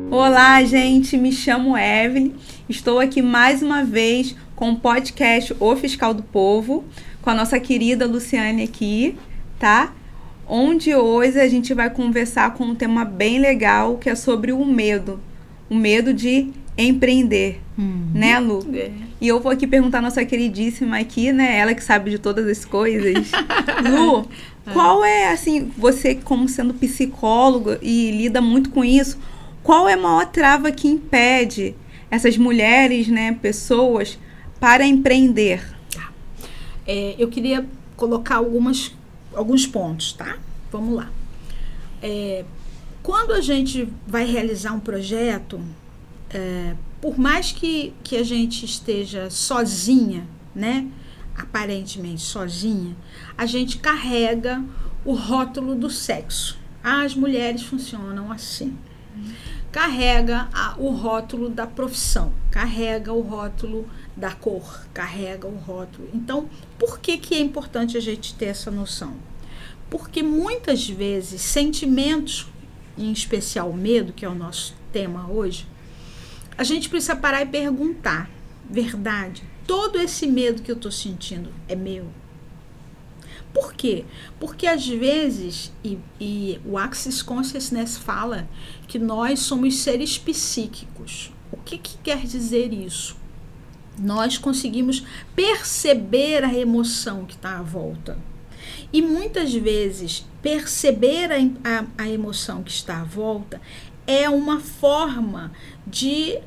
Olá, gente, me chamo Evelyn, estou aqui mais uma vez com o podcast O Fiscal do Povo, com a nossa querida Luciane aqui, tá? Onde hoje a gente vai conversar com um tema bem legal, que é sobre o medo de empreender, né, Lu? E eu vou aqui perguntar à nossa queridíssima aqui, né, ela que sabe de todas as coisas. Lu, qual é, assim, você como sendo psicóloga e lida muito com isso, qual é a maior trava que impede essas mulheres, né, pessoas, para empreender? Eu queria colocar alguns pontos, tá? Vamos lá. Quando a gente vai realizar um projeto, por mais que a gente esteja sozinha, né? Aparentemente sozinha, a gente carrega o rótulo do sexo. As mulheres funcionam assim. Carrega o rótulo da profissão, carrega o rótulo da cor, carrega o rótulo. Então, por que é importante a gente ter essa noção? Porque muitas vezes sentimentos, em especial medo, que é o nosso tema hoje, a gente precisa parar e perguntar, verdade, todo esse medo que eu estou sentindo é meu? Por quê? Porque às vezes, e o Access Consciousness fala que nós somos seres psíquicos. O que quer dizer isso? Nós conseguimos perceber a emoção que está à volta. E muitas vezes, perceber a emoção que está à volta é uma forma de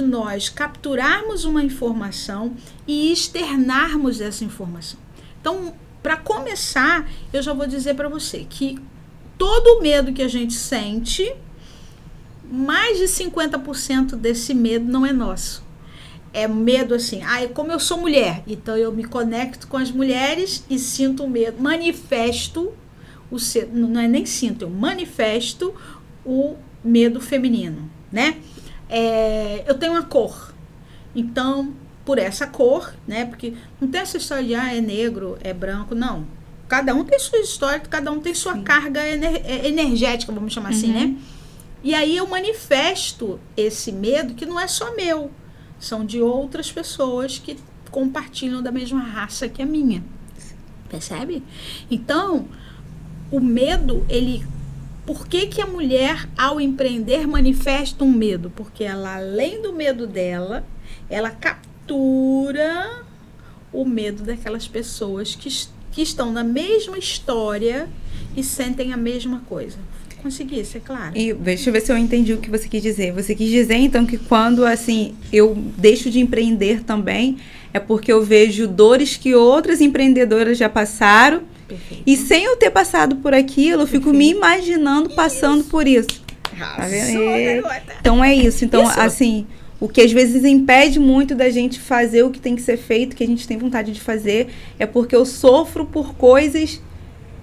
nós capturarmos uma informação e externarmos essa informação. Então, para começar, eu já vou dizer para você que todo o medo que a gente sente, mais de 50% desse medo não é nosso. É medo assim, como eu sou mulher, então eu me conecto com as mulheres e sinto medo, manifesto, não é nem sinto, eu manifesto o medo feminino, né? Eu tenho uma cor, então, por essa cor, né? Porque não tem essa história de, é negro, é branco, não. Cada um tem sua história, cada um tem sua carga energética, vamos chamar assim, né? E aí eu manifesto esse medo que não é só meu, são de outras pessoas que compartilham da mesma raça que a minha. Percebe? Então, o medo, por que a mulher, ao empreender, manifesta um medo? Porque ela, além do medo dela, ela captura o medo daquelas pessoas que estão na mesma história e sentem a mesma coisa. Consegui ser clara? E deixa eu ver se eu entendi o que você quis dizer. Você quis dizer, então, que quando, assim, eu deixo de empreender também, é porque eu vejo dores que outras empreendedoras já passaram. Perfeito. E sem eu ter passado por aquilo, eu fico me imaginando passando por isso. Tá vendo? Então é isso. Então, assim, o que às vezes impede muito da gente fazer o que tem que ser feito, que a gente tem vontade de fazer, é porque eu sofro por coisas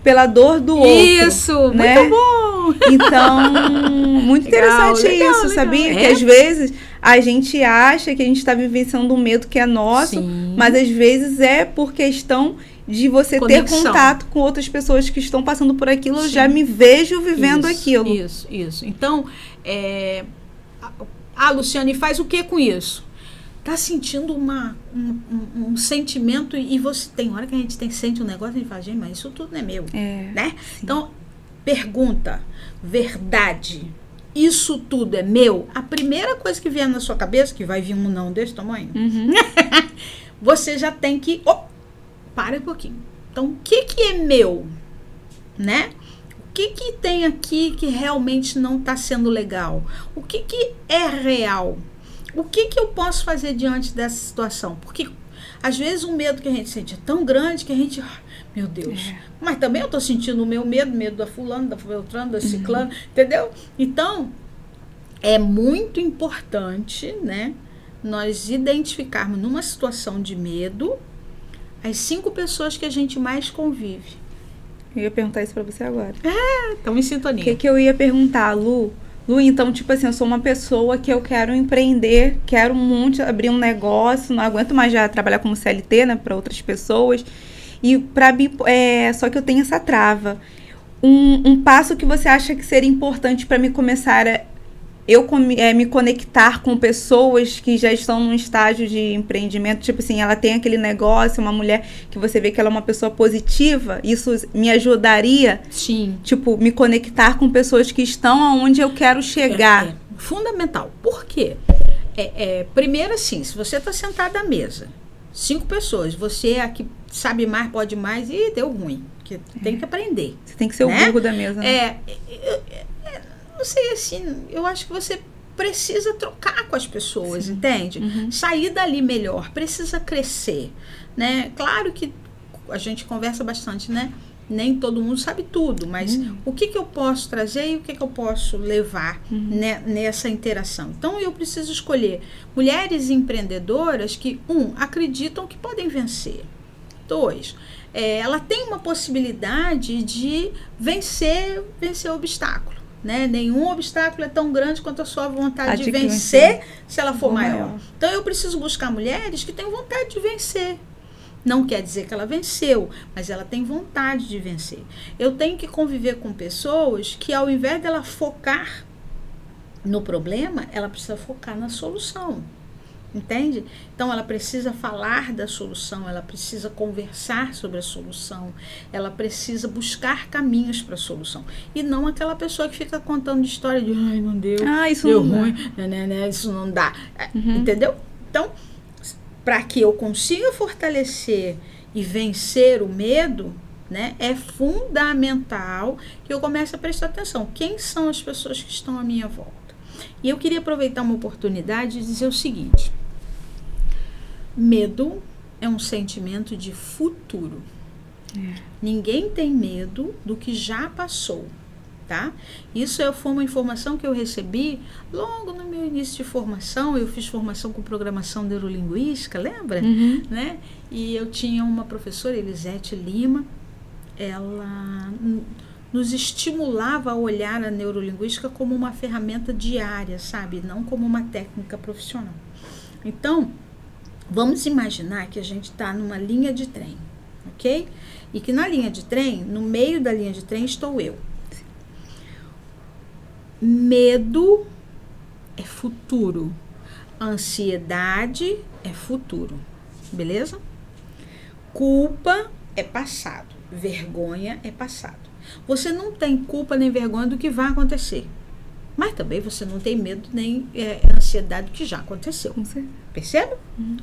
pela dor do outro. Isso, né? Muito bom! Então, muito interessante isso, sabia? Que às vezes a gente acha que a gente está vivenciando um medo que é nosso, mas às vezes é por questão de você ter contato com outras pessoas que estão passando por aquilo. Eu já me vejo vivendo aquilo. Isso. Então, Luciane, faz o que com isso? Tá sentindo um sentimento e você tem hora que a gente sente um negócio e a gente fala, gente, mas isso tudo não é meu, né? Sim. Então, pergunta, verdade, isso tudo é meu? A primeira coisa que vier na sua cabeça, que vai vir um não desse tamanho, você já tem que, para um pouquinho. Então, o que é meu, né? O que tem aqui que realmente não está sendo legal? O que é real? O que eu posso fazer diante dessa situação? Porque, às vezes, o medo que a gente sente é tão grande que a gente... Meu Deus. Mas também eu estou sentindo o meu medo da fulana, da beltrana, da ciclana, entendeu? Então, é muito importante, né, nós identificarmos numa situação de medo as 5 pessoas que a gente mais convive. Eu ia perguntar isso para você agora. Estamos em sintonia. O que eu ia perguntar, Lu? Lu, então, tipo assim, eu sou uma pessoa que eu quero empreender, quero muito abrir um negócio, não aguento mais já trabalhar como CLT, né, para outras pessoas. E só que eu tenho essa trava. Um passo que você acha que seria importante para me começar me conectar com pessoas que já estão num estágio de empreendimento, tipo assim, ela tem aquele negócio, uma mulher que você vê que ela é uma pessoa positiva, isso me ajudaria, Sim. tipo, me conectar com pessoas que estão aonde eu quero chegar. É fundamental. Por quê? Primeiro assim, se você está sentada à mesa, 5 pessoas, você é a que sabe mais, pode mais, e deu ruim, porque tem que aprender. Você tem que ser o burro da mesa, né? Não sei, assim, eu acho que você precisa trocar com as pessoas, entende? Sair dali melhor, precisa crescer, né? Claro que a gente conversa bastante, né? Nem todo mundo sabe tudo, mas o que eu posso trazer e o que eu posso levar nessa interação? Então, eu preciso escolher mulheres empreendedoras que, acreditam que podem vencer. 2, ela tem uma possibilidade de vencer o obstáculo. Né? Nenhum obstáculo é tão grande quanto a sua vontade de vencer se ela for maior. Então, eu preciso buscar mulheres que têm vontade de vencer. Não quer dizer que ela venceu, mas ela tem vontade de vencer. Eu tenho que conviver com pessoas que, ao invés dela focar no problema, ela precisa focar na solução. Entende? Então, ela precisa falar da solução, ela precisa conversar sobre a solução, ela precisa buscar caminhos para a solução. E não aquela pessoa que fica contando história de, ai, não deu, isso deu não ruim, né, isso não dá. Entendeu? Então, para que eu consiga fortalecer e vencer o medo, né, é fundamental que eu comece a prestar atenção. Quem são as pessoas que estão à minha volta? E eu queria aproveitar uma oportunidade de dizer o seguinte: medo é um sentimento de futuro. Ninguém tem medo do que já passou, tá? Isso foi uma informação que eu recebi logo no meu início de formação. Eu fiz formação com programação neurolinguística, lembra? Né? E eu tinha uma professora, Elisete Lima, ela nos estimulava a olhar a neurolinguística como uma ferramenta diária, sabe? Não como uma técnica profissional. Então, vamos imaginar que a gente está numa linha de trem, ok? E que na linha de trem, no meio da linha de trem, estou eu. Medo é futuro. Ansiedade é futuro. Beleza? Culpa é passado. Vergonha é passado. Você não tem culpa nem vergonha do que vai acontecer. Mas também você não tem medo nem ansiedade do que já aconteceu. Percebe?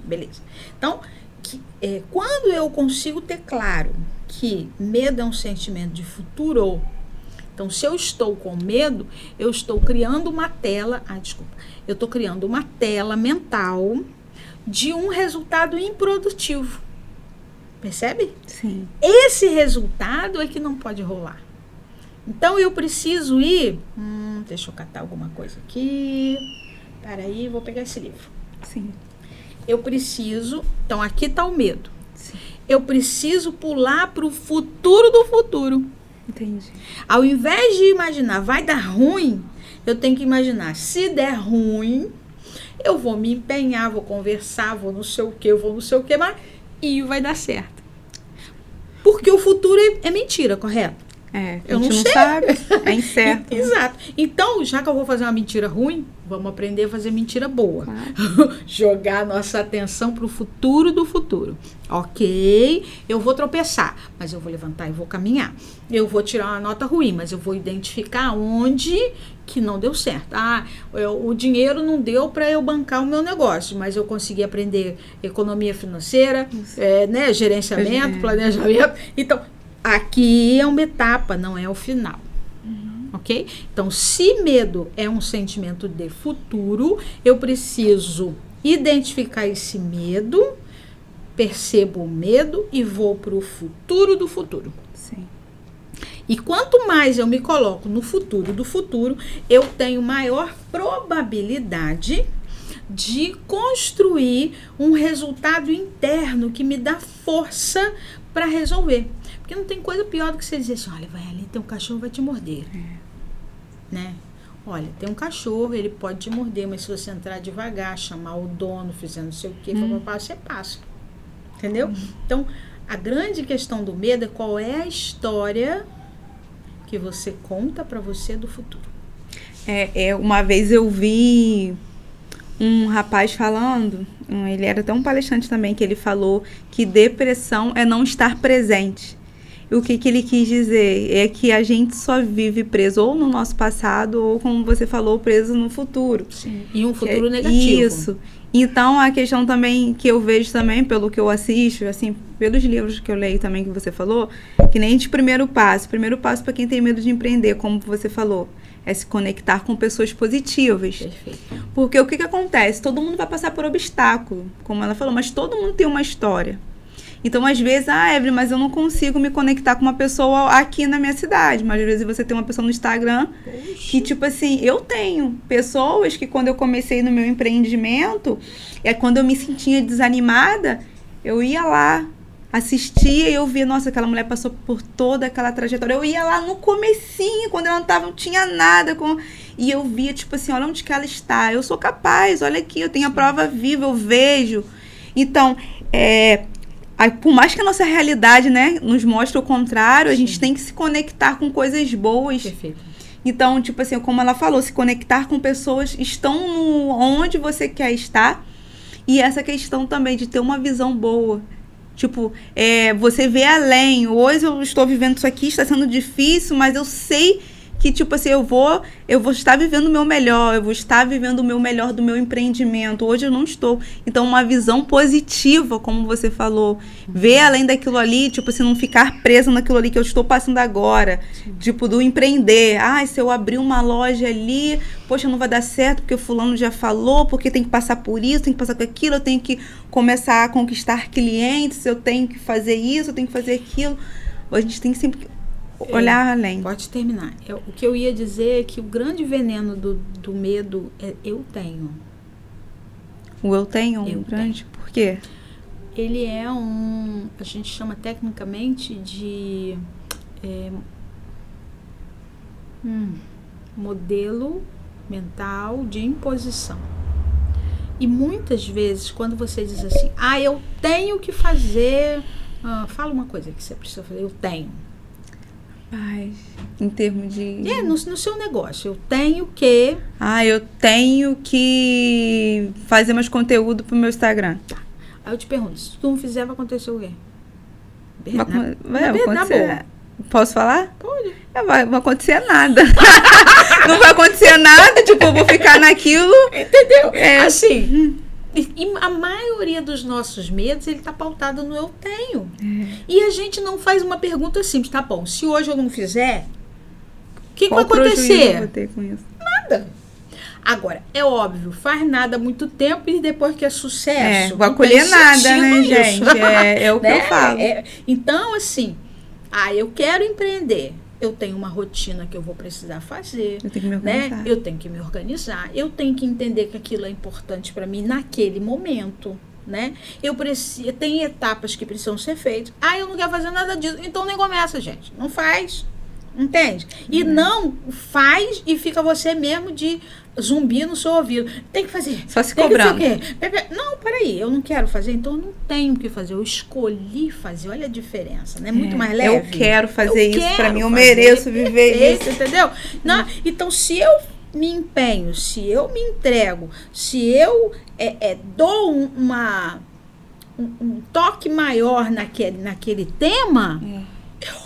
Beleza. Então, quando eu consigo ter claro que medo é um sentimento de futuro, então, se eu estou com medo, eu estou criando uma tela, eu estou criando uma tela mental de um resultado improdutivo. Percebe? Sim. Esse resultado é que não pode rolar. Então, eu preciso ir... deixa eu catar alguma coisa aqui. Peraí, vou pegar esse livro. Sim. Eu preciso... Então, aqui está o medo. Sim. Eu preciso pular para o futuro do futuro. Entendi. Ao invés de imaginar, vai dar ruim, eu tenho que imaginar, se der ruim, eu vou me empenhar, vou conversar, vou não sei o que, mas e vai dar certo. Porque o futuro é mentira, correto? Eu não sei. Sabe, é incerto. Exato. Então, já que eu vou fazer uma mentira ruim, vamos aprender a fazer mentira boa. Claro. Jogar nossa atenção para o futuro do futuro. Ok, eu vou tropeçar, mas eu vou levantar e vou caminhar. Eu vou tirar uma nota ruim, mas eu vou identificar onde que não deu certo. O dinheiro não deu para eu bancar o meu negócio, mas eu consegui aprender economia financeira, né, gerenciamento, planejamento. Então, aqui é uma etapa, não é o final. Ok? Então, se medo é um sentimento de futuro, eu preciso identificar esse medo, percebo o medo e vou para o futuro do futuro. Sim. E quanto mais eu me coloco no futuro do futuro, eu tenho maior probabilidade de construir um resultado interno que me dá força para resolver. Porque não tem coisa pior do que você dizer assim, olha, vai ali, tem um cachorro, vai te morder. Né? Olha, tem um cachorro, ele pode te morder, mas se você entrar devagar, chamar o dono, fizer não sei o que, você passa. Entendeu? Então, a grande questão do medo é qual é a história que você conta para você do futuro. Uma vez eu vi um rapaz falando, ele era até um palestrante também, que ele falou que depressão é não estar presente. E o que ele quis dizer é que a gente só vive preso ou no nosso passado ou, como você falou, preso no futuro. Sim. E um futuro negativo. Isso. Então, a questão também que eu vejo também, pelo que eu assisto, assim, pelos livros que eu leio também que você falou, que nem de primeiro passo. Primeiro passo para quem tem medo de empreender, como você falou, é se conectar com pessoas positivas. Perfeito. Porque o que acontece? Todo mundo vai passar por obstáculo, como ela falou, mas todo mundo tem uma história. Então, às vezes, Evelyn, mas eu não consigo me conectar com uma pessoa aqui na minha cidade. Mas, às vezes, você tem uma pessoa no Instagram que, tipo assim, eu tenho pessoas que, quando eu comecei no meu empreendimento, quando eu me sentia desanimada, eu ia lá, assistia e eu via, nossa, aquela mulher passou por toda aquela trajetória. Eu ia lá no comecinho, quando ela não tinha nada, e eu via, tipo assim, olha onde que ela está. Eu sou capaz, olha aqui, eu tenho a prova viva, eu vejo. Então, por mais que a nossa realidade, né, nos mostre o contrário, a gente tem que se conectar com coisas boas. Perfeito. Então, tipo assim, como ela falou, se conectar com pessoas que estão onde você quer estar. E essa questão também de ter uma visão boa. Tipo, você vê além. Hoje eu estou vivendo isso aqui, está sendo difícil, mas eu sei que, tipo assim, eu vou estar vivendo o meu melhor, eu vou estar vivendo o meu melhor do meu empreendimento. Hoje eu não estou. Então, uma visão positiva, como você falou. Ver além daquilo ali, tipo assim, não ficar presa naquilo ali que eu estou passando agora. Sim. Tipo, do empreender. Se eu abrir uma loja ali, poxa, não vai dar certo, porque o fulano já falou, porque tem que passar por isso, tem que passar por aquilo, eu tenho que começar a conquistar clientes, eu tenho que fazer isso, eu tenho que fazer aquilo. A gente tem que sempre olhar além. Pode terminar. O que eu ia dizer é que o grande veneno do medo é eu tenho. O eu tenho um grande? Por quê? Ele é a gente chama tecnicamente de modelo mental de imposição. E muitas vezes, quando você diz assim, eu tenho que fazer, fala uma coisa que você precisa fazer, eu tenho. Em termos de... no seu negócio. Eu tenho que... eu tenho que fazer mais conteúdo pro meu Instagram. Tá. Aí eu te pergunto, se tu não fizer, vai acontecer o quê? Vai acontecer... Posso falar? Pode. Vai acontecer nada. Não vai acontecer nada, tipo, eu vou ficar naquilo... Entendeu? Assim... E a maioria dos nossos medos, ele está pautado no eu tenho. E a gente não faz uma pergunta simples, tá bom, se hoje eu não fizer, o que vai acontecer? Eu vou ter com isso? Nada. Agora, é óbvio, faz nada há muito tempo e depois que é sucesso... Vou acolher nada, né, gente? É o que eu falo. Então, assim, eu quero empreender. Eu tenho uma rotina que eu vou precisar fazer. Eu tenho que me organizar. Né? Eu tenho que me organizar. Eu tenho que entender que aquilo é importante para mim naquele momento. Né? Tem etapas que precisam ser feitas. Eu não quero fazer nada disso. Então nem começa, gente. Não faz. Entende? E não faz e fica você mesmo de zumbi no seu ouvido. Tem que fazer. Só se cobrando. Não, peraí, eu não quero fazer, então eu não tenho que fazer. Eu escolhi fazer. Olha a diferença, né? Muito mais leve. Eu quero fazer isso pra mim, eu mereço viver isso. Entendeu? Não, então, se eu me empenho, se eu me entrego, se eu dou um toque maior naquele tema...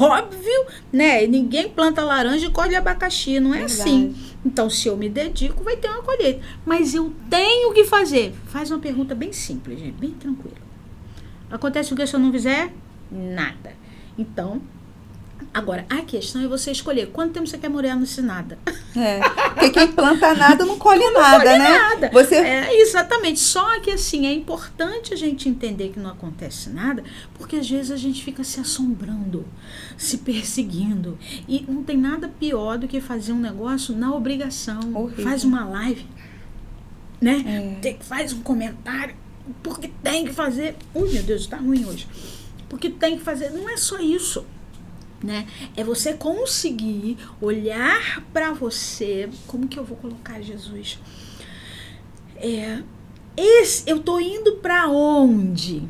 Óbvio, né? Ninguém planta laranja e colhe abacaxi, não é assim. Então, se eu me dedico, vai ter uma colheita. Mas eu tenho que fazer. Faz uma pergunta bem simples, gente, bem tranquila. Acontece o que se eu não fizer? Nada. Então, agora, a questão é você escolher quanto tempo você quer morar nesse nada. Porque quem planta nada não colhe nada, né? Nada. Exatamente. Só que, assim, é importante a gente entender que não acontece nada, porque às vezes a gente fica se assombrando, se perseguindo. E não tem nada pior do que fazer um negócio na obrigação. Horrível. Faz uma live, né? Faz um comentário, porque tem que fazer. Ui, meu Deus, tá ruim hoje. Porque tem que fazer. Não é só isso. Né? É você conseguir olhar para você. Como que eu vou colocar, Jesus? Eu tô indo para onde?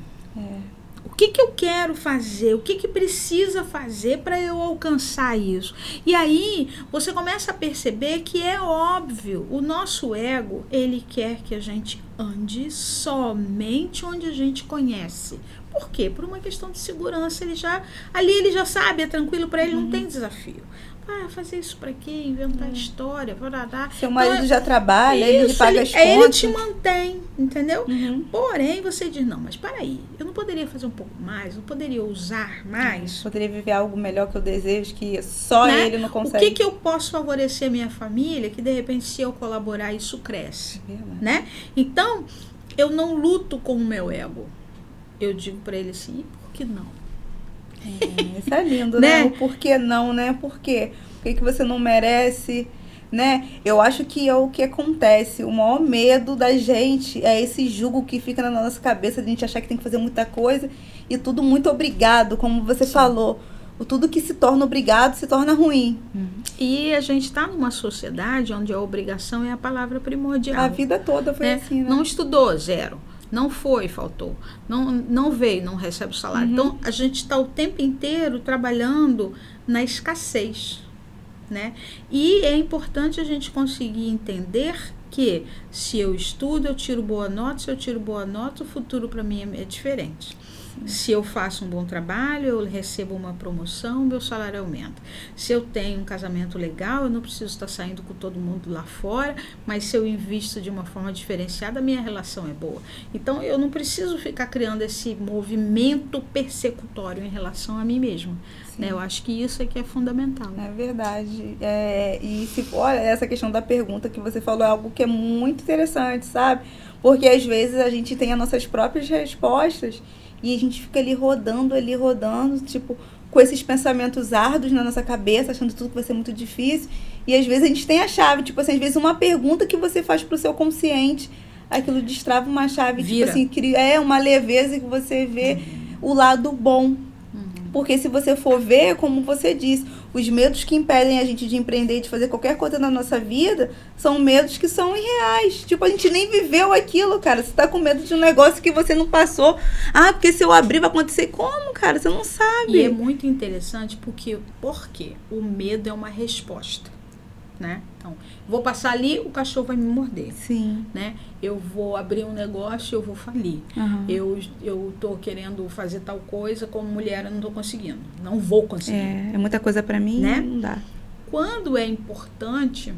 O que eu quero fazer? O que precisa fazer para eu alcançar isso? E aí você começa a perceber que é óbvio, o nosso ego, ele quer que a gente ande somente onde a gente conhece. Por quê? Por uma questão de segurança. Ele já sabe, é tranquilo para ele, não tem desafio. Fazer isso para quê? Inventar história, Seu marido já trabalha, ele paga as contas. Ele te mantém, entendeu? Porém, você diz, não, mas peraí, eu não poderia fazer um pouco mais, não poderia usar mais. Poderia viver algo melhor que eu desejo, que só ele não consegue. O que eu posso favorecer a minha família, que de repente se eu colaborar isso cresce, né? Então, eu não luto com o meu ego. Eu digo para ele assim, por que não? Isso é lindo, né? O porquê não, né? Por quê? Por que você não merece, né? Eu acho que é o que acontece. O maior medo da gente é esse jugo que fica na nossa cabeça, de a gente achar que tem que fazer muita coisa e tudo muito obrigado, como você falou. Tudo que se torna obrigado se torna ruim. E a gente está numa sociedade onde a obrigação é a palavra primordial. A vida toda foi assim, né? Não estudou, zero. Não foi, faltou. Não veio, não recebe o salário. Então, a gente está o tempo inteiro trabalhando na escassez, né? E é importante a gente conseguir entender que se eu estudo, eu tiro boa nota. Se eu tiro boa nota, o futuro para mim é diferente. Se eu faço um bom trabalho, eu recebo uma promoção, meu salário aumenta. Se eu tenho um casamento legal, eu não preciso estar saindo com todo mundo lá fora, mas se eu invisto de uma forma diferenciada, a minha relação é boa. Então, eu não preciso ficar criando esse movimento persecutório em relação a mim mesma. Né? Eu acho que isso é que é fundamental. É verdade. Olha, essa questão da pergunta que você falou é algo que é muito interessante, sabe? Porque às vezes a gente tem as nossas próprias respostas e a gente fica ali rodando, tipo, com esses pensamentos árduos na nossa cabeça, achando tudo que vai ser muito difícil. E às vezes a gente tem a chave, tipo assim, às vezes uma pergunta que você faz pro seu consciente, aquilo destrava uma chave, Vira. Tipo assim, cria uma leveza que você vê o lado bom. Porque se você for ver, como você disse, os medos que impedem a gente de empreender, de fazer qualquer coisa na nossa vida, são medos que são irreais. Tipo, a gente nem viveu aquilo, cara. Você tá com medo de um negócio que você não passou. Porque se eu abrir vai acontecer como, cara? Você não sabe. E é muito interessante porque o medo é uma resposta, né? Então, vou passar ali, o cachorro vai me morder. Sim. Né? Eu vou abrir um negócio, eu vou falir. Eu tô querendo fazer tal coisa, como mulher eu não tô conseguindo. Não vou conseguir. É muita coisa pra mim, né? Não dá. Quando é importante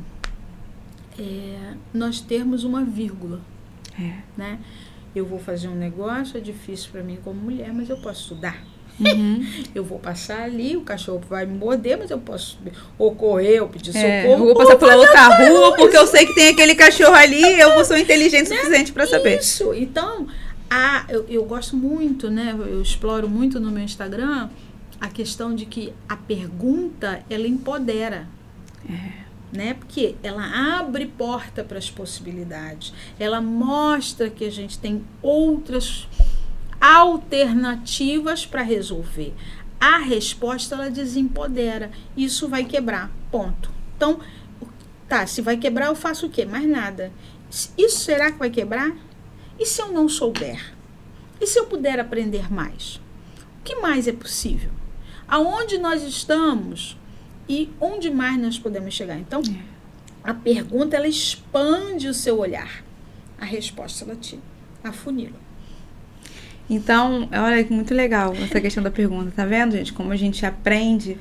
nós termos uma vírgula. Né? Eu vou fazer um negócio, é difícil pra mim como mulher, mas eu posso estudar. Eu vou passar ali, o cachorro vai me morder, mas eu posso ou correr, ou pedir socorro. Eu vou passar pela outra rua, porque eu sei que tem aquele cachorro ali, eu sou inteligente o suficiente para saber. Isso, então, eu gosto muito, né? Eu exploro muito no meu Instagram a questão de que a pergunta, ela empodera. Né? Porque ela abre porta para as possibilidades. Ela mostra que a gente tem outras alternativas para resolver. A resposta, ela desempodera. Isso vai quebrar, ponto. Então, se vai quebrar, eu faço o quê? Mais nada. Isso será que vai quebrar? E se eu não souber? E se eu puder aprender mais? O que mais é possível? Aonde nós estamos e onde mais nós podemos chegar? Então, a pergunta, ela expande o seu olhar. A resposta, ela te afunila. Então, olha que muito legal essa questão da pergunta, tá vendo, gente? Como a gente aprende.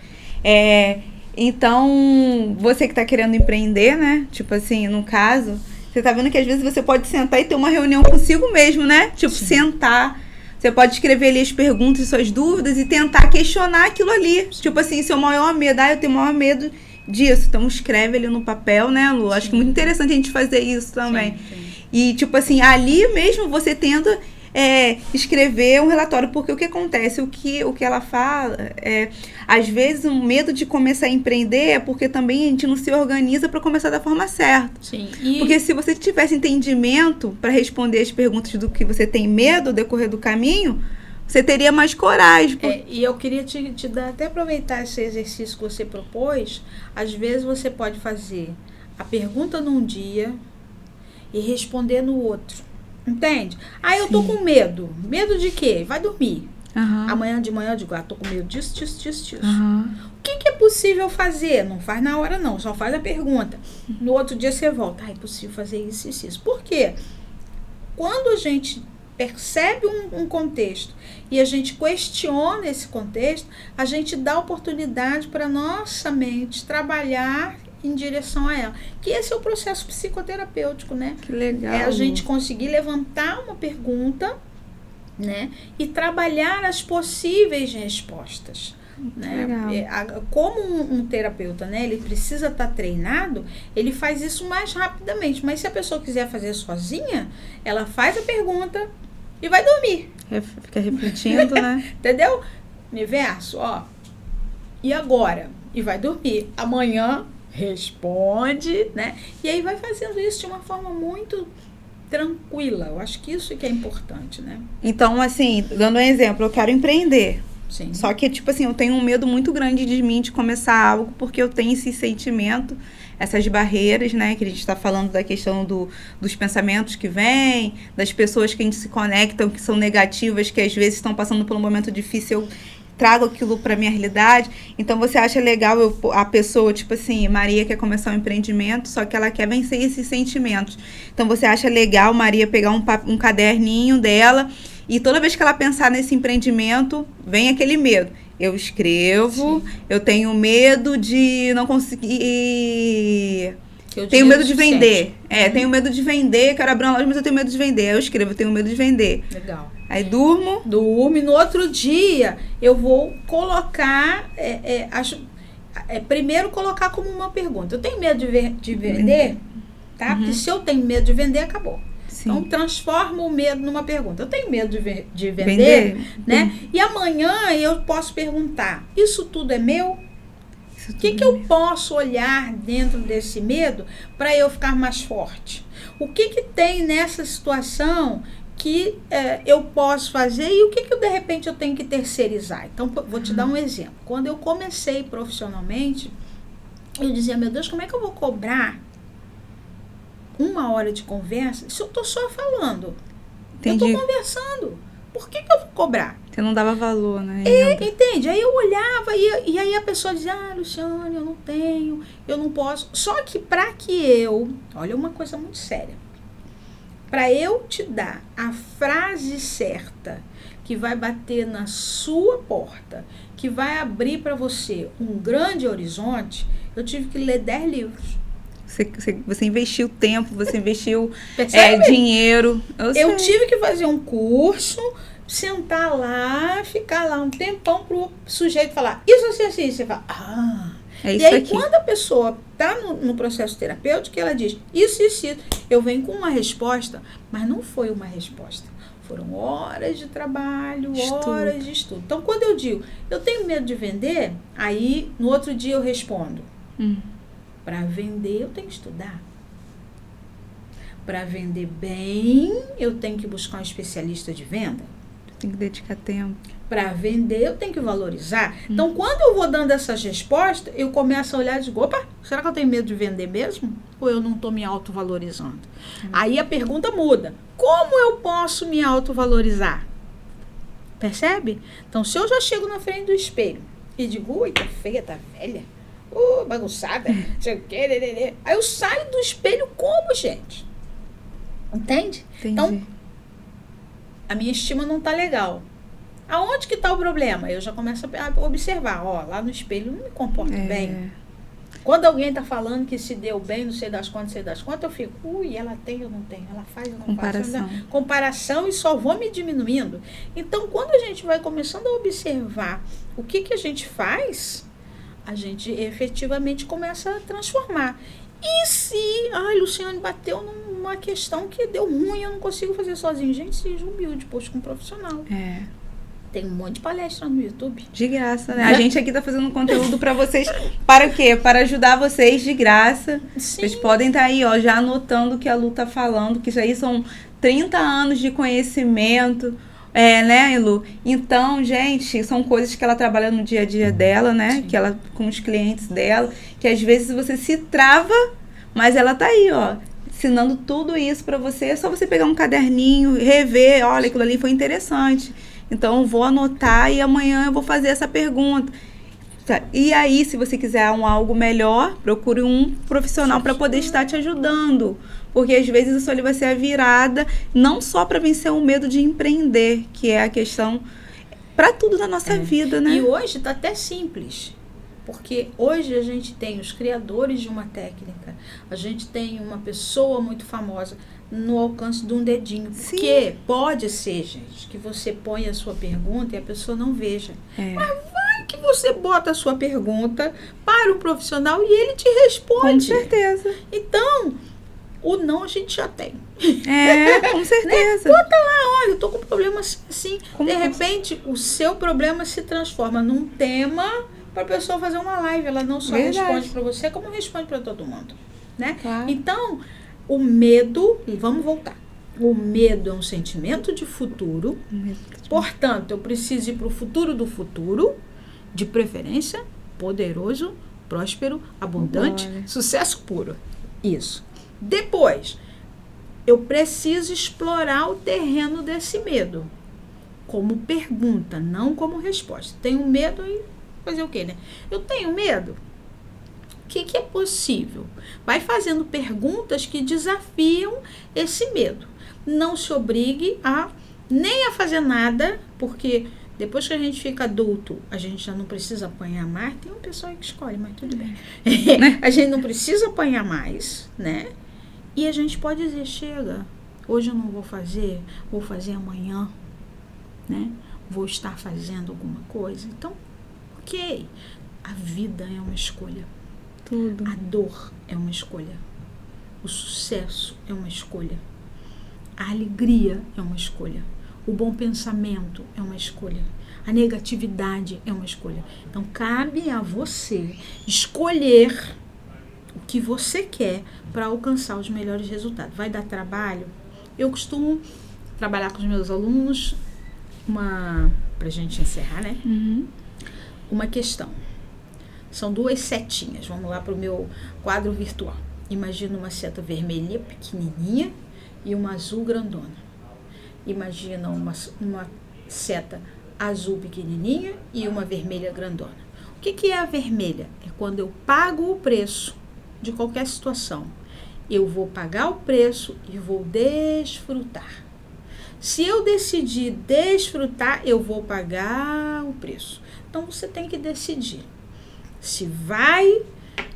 Então, você que tá querendo empreender, né? Tipo assim, no caso, você tá vendo que às vezes você pode sentar e ter uma reunião consigo mesmo, né? Tipo, sentar. Você pode escrever ali as perguntas e suas dúvidas e tentar questionar aquilo ali. Tipo assim, seu maior medo, eu tenho o maior medo disso. Então, escreve ali no papel, né, Lu? Acho que é muito interessante a gente fazer isso também. Sim. E, tipo assim, ali mesmo você tenta escrever um relatório, porque o que acontece, o que ela fala, às vezes o medo de começar a empreender é porque também a gente não se organiza para começar da forma certa. Sim. Porque se você tivesse entendimento para responder as perguntas do que você tem medo ao decorrer do caminho, você teria mais coragem. E eu queria te dar, até aproveitar esse exercício que você propôs. Às vezes você pode fazer a pergunta num dia e responder no outro. Entende? Eu tô com medo. Medo de quê? Vai dormir. Amanhã de manhã eu digo, tô com medo disso. O que é possível fazer? Não faz na hora não, só faz a pergunta. No outro dia você volta, é possível fazer isso. Por quê? Quando a gente percebe um contexto e a gente questiona esse contexto, a gente dá oportunidade para nossa mente trabalhar em direção a ela. Que esse é o processo psicoterapêutico, né? Que legal. É a gente conseguir levantar uma pergunta, né? E trabalhar as possíveis respostas. Né? Como um terapeuta, né? Ele precisa estar treinado, ele faz isso mais rapidamente. Mas se a pessoa quiser fazer sozinha, ela faz a pergunta e vai dormir. Fica refletindo, né? Entendeu? Universo, e agora? E vai dormir. Amanhã responde, né? E aí vai fazendo isso de uma forma muito tranquila. Eu acho que isso que é importante, né? Então, assim, dando um exemplo, eu quero empreender. Sim. Só que, tipo assim, eu tenho um medo muito grande de mim de começar algo, porque eu tenho esse sentimento, essas barreiras, né? Que a gente está falando da questão dos pensamentos que vêm, das pessoas que a gente se conectam, que são negativas, que às vezes estão passando por um momento difícil, eu trago aquilo para minha realidade. Então, você acha legal a pessoa, tipo assim, Maria quer começar um empreendimento, só que ela quer vencer esses sentimentos. Então, você acha legal Maria pegar um caderninho dela e toda vez que ela pensar nesse empreendimento, vem aquele medo. Eu escrevo, eu tenho medo de não conseguir... Tenho medo de vender. Tenho medo de vender, quero abrir uma loja, mas eu tenho medo de vender. Aí eu escrevo, eu tenho medo de vender. Legal. Aí durmo. E no outro dia eu vou colocar... primeiro colocar como uma pergunta. Eu tenho medo de vender? Tá? Porque se eu tenho medo de vender, acabou. Sim. Então, transforma o medo numa pergunta. Eu tenho medo de vender, né? E amanhã eu posso perguntar, isso tudo é meu? O que eu posso olhar dentro desse medo para eu ficar mais forte? O que tem nessa situação que eu posso fazer e o que eu, de repente, eu tenho que terceirizar? Então, vou te dar um exemplo. Quando eu comecei profissionalmente, eu dizia, meu Deus, como é que eu vou cobrar 1 hora de conversa se eu estou só falando? Entendi. Eu estou conversando. Por que eu vou cobrar? Você não dava valor, né? Entende? Aí eu olhava e aí a pessoa dizia, Luciane, eu não tenho, eu não posso. Só que para que olha uma coisa muito séria, para eu te dar a frase certa que vai bater na sua porta, que vai abrir para você um grande horizonte, eu tive que ler 10 livros. Você investiu tempo, você investiu dinheiro. Eu tive que fazer um curso, sentar lá, ficar lá um tempão pro sujeito falar, isso assim, você fala, é isso e aí aqui. Quando a pessoa está no processo terapêutico, ela diz, isso, eu venho com uma resposta, mas não foi uma resposta. Foram horas de trabalho, horas de estudo. Então, quando eu digo, eu tenho medo de vender, aí no outro dia eu respondo, para vender, eu tenho que estudar. Para vender bem, eu tenho que buscar um especialista de venda. Tem que dedicar tempo. Para vender, eu tenho que valorizar. Então, quando eu vou dando essas respostas, eu começo a olhar e digo, opa, será que eu tenho medo de vender mesmo? Ou eu não estou me autovalorizando? Aí a pergunta muda. Como eu posso me autovalorizar? Percebe? Então, se eu já chego na frente do espelho e digo, ui, tá feia, tá velha, bagunçada, não sei o quê, aí eu saio do espelho como, gente? Entende? Entendi. Então, a minha estima não tá legal. Aonde que tá o problema? Eu já começo a observar, lá no espelho eu não me comporto bem. Quando alguém tá falando que se deu bem, não sei das quantas, eu fico, ela tem, eu não tenho, ela faz, eu não faço. Comparação e só vou me diminuindo. Então, quando a gente vai começando a observar o que a gente faz, a gente efetivamente começa a transformar. E se, Luciane, bateu numa questão que deu ruim, eu não consigo fazer sozinho. Gente, seja humilde, poxa, com um profissional. Tem um monte de palestra no YouTube. De graça, né? A gente aqui tá fazendo conteúdo para vocês. Para o quê? Para ajudar vocês de graça. Sim. Vocês podem estar aí, já anotando o que a Lu tá falando, que isso aí são 30 anos de conhecimento. Né, Lu? Então, gente, são coisas que ela trabalha no dia a dia dela, né? Sim. Que ela, com os clientes dela, que às vezes você se trava, mas ela tá aí, ensinando tudo isso para você. É só você pegar um caderninho, rever, olha, aquilo ali foi interessante. Então, eu vou anotar e amanhã eu vou fazer essa pergunta. E aí, se você quiser algo melhor, procure um profissional para poder estar te ajudando. Porque às vezes isso ali vai ser a virada, não só para vencer o medo de empreender, que é a questão para tudo na nossa vida, né? E hoje está até simples. Porque hoje a gente tem os criadores de uma técnica, a gente tem uma pessoa muito famosa no alcance de um dedinho. Sim. Porque pode ser, gente, que você ponha a sua pergunta e a pessoa não veja. Mas vai que você bota a sua pergunta para um profissional e ele te responde. Com certeza. Então, o não a gente já tem. Com certeza. Né? Bota lá, olha, eu tô com um problema assim. De repente, o seu problema se transforma num tema para a pessoa fazer uma live. Ela não só responde para você, como responde para todo mundo, né? Claro. Então, o medo, e vamos voltar. O medo é um sentimento de futuro. Portanto, eu preciso ir para o futuro do futuro, de preferência, poderoso, próspero, abundante, sucesso puro. Isso. Depois, eu preciso explorar o terreno desse medo. Como pergunta, não como resposta. Tenho medo e fazer o quê, né? Eu tenho medo. O que é possível? Vai fazendo perguntas que desafiam esse medo. Não se obrigue nem a fazer nada, porque depois que a gente fica adulto, a gente já não precisa apanhar mais. Tem uma pessoa que escolhe, mas tudo bem. A gente não precisa apanhar mais, né? E a gente pode dizer, chega, hoje eu não vou fazer amanhã, né? Vou estar fazendo alguma coisa. Então, ok. A vida é uma escolha. Tudo. A dor é uma escolha. O sucesso é uma escolha. A alegria é uma escolha. O bom pensamento é uma escolha. A negatividade é uma escolha. Então, cabe a você escolher o que você quer para alcançar os melhores resultados. Vai dar trabalho? Eu costumo trabalhar com os meus alunos, pra gente encerrar, né? Uma questão. São 2 setinhas. Vamos lá para o meu quadro virtual. Imagina uma seta vermelha pequenininha e uma azul grandona. Imagina uma seta azul pequenininha e uma vermelha grandona. O que é a vermelha? É quando eu pago o preço de qualquer situação. Eu vou pagar o preço e vou desfrutar. Se eu decidir desfrutar, eu vou pagar o preço. Então, você tem que decidir se vai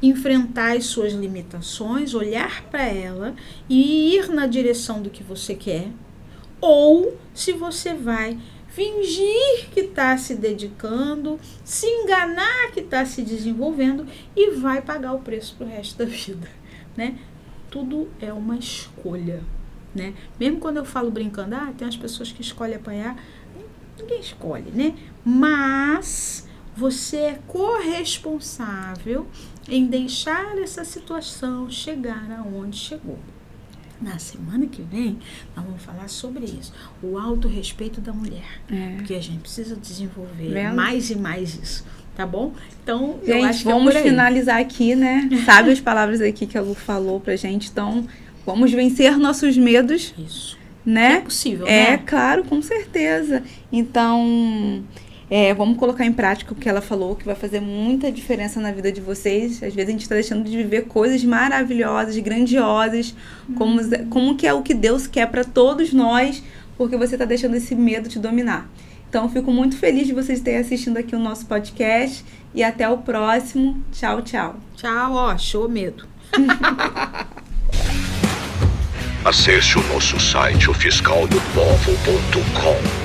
enfrentar as suas limitações, olhar para ela e ir na direção do que você quer, ou se você vai fingir que está se dedicando, se enganar que está se desenvolvendo e vai pagar o preço para o resto da vida, né? Tudo é uma escolha, né? Mesmo quando eu falo brincando, tem as pessoas que escolhem apanhar, ninguém escolhe, né? Mas você é corresponsável em deixar essa situação chegar aonde chegou. Na semana que vem, nós vamos falar sobre isso. O autorrespeito da mulher. Porque a gente precisa desenvolver mais e mais isso. Tá bom? Então, gente, eu acho que vamos finalizar aqui, né? Sabe as palavras aqui que a Lu falou pra gente. Então, vamos vencer nossos medos. Isso. Né? É possível, né? Claro, com certeza. Então, vamos colocar em prática o que ela falou, que vai fazer muita diferença na vida de vocês. Às vezes a gente está deixando de viver coisas maravilhosas, grandiosas, como que é o que Deus quer para todos nós, porque você está deixando esse medo te dominar. Então, eu fico muito feliz de vocês terem assistido aqui o nosso podcast e até o próximo. Tchau, tchau. Tchau, show medo. Acesse o nosso site, ofiscaldopovo.com.